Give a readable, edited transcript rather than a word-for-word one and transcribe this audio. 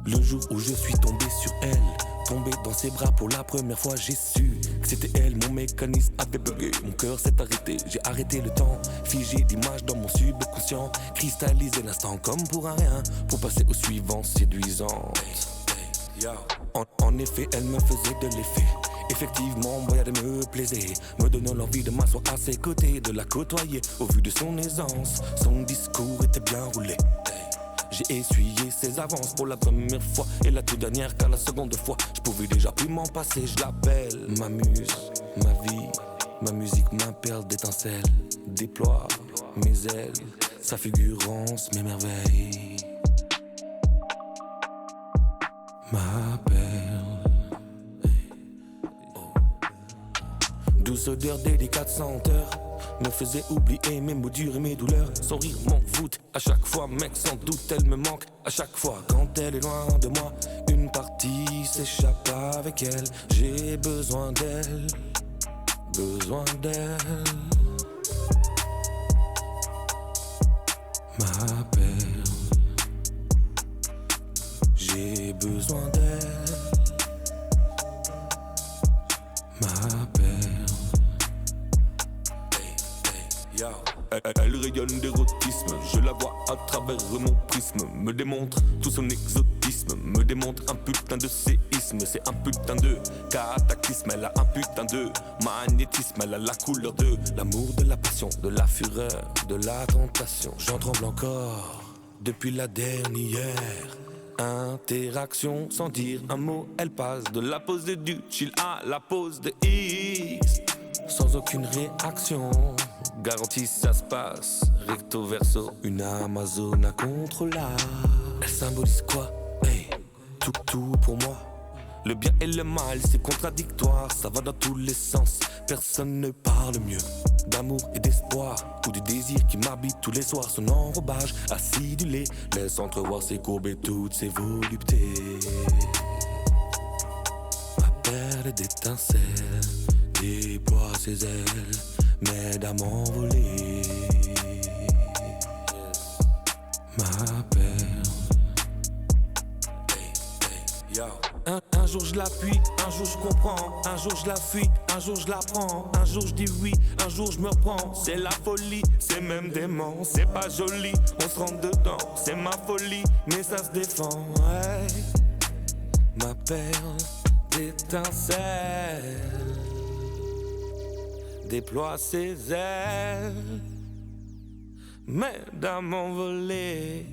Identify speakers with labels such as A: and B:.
A: Le jour où je suis tombé sur elle, tombé dans ses bras pour la première fois, j'ai su que c'était elle. Mon mécanisme avait bugué, mon cœur s'est arrêté. J'ai arrêté le temps, figé d'images dans mon subconscient, cristallisé l'instant comme pour un rien, pour passer au suivant séduisante. En effet, elle me faisait de l'effet. Effectivement, voyage me plaisait, me donnant l'envie de m'asseoir à ses côtés, de la côtoyer. Au vu de son aisance, son discours était bien roulé. J'ai essuyé ses avances pour la première fois et la toute dernière, car la seconde fois je pouvais déjà plus m'en passer. Je l'appelle ma muse, ma vie, ma musique, ma perle d'étincelle. Déploie mes ailes, sa fulgurance m'émerveille. Ma perle, douce odeur, délicate senteur me faisait oublier mes maux durs et mes douleurs. Son rire m'envoûte à chaque fois, mec, sans doute elle me manque. À chaque fois quand elle est loin de moi, une partie s'échappe avec elle. J'ai besoin d'elle, besoin d'elle. Ma perle, j'ai besoin d'elle. Ma perle. Elle rayonne d'érotisme, je la vois à travers mon prisme. Me démontre tout son exotisme, me démontre un putain de séisme. C'est un putain de cataclysme, elle a un putain de magnétisme. Elle a la couleur de l'amour, de la passion, de la fureur, de la tentation. J'en tremble encore depuis la dernière interaction. Sans dire un mot, elle passe de la pose de du chill à la pose de X, sans aucune réaction. Garantie ça se passe recto verso, une Amazone incontrôlable. Elle symbolise quoi? Hey, tout pour moi. Le bien et le mal, c'est contradictoire, ça va dans tous les sens. Personne ne parle mieux d'amour et d'espoir, ou du désir qui m'habite tous les soirs. Son enrobage acidulé laisse entrevoir ses courbes et toutes ses voluptés. Ma perle d'étincelles déploie ses ailes, m'aide à m'envoler. Ma perle. Un jour je l'appuie, un jour je comprends, un jour je la fuis, un jour je la prends, un jour je dis oui, un jour je me reprends. C'est la folie, c'est même dément, c'est pas joli, on se rentre dedans, c'est ma folie, mais ça se défend, ouais. Ma perle d'étincelle déploie ses ailes, m'aide à m'envoler.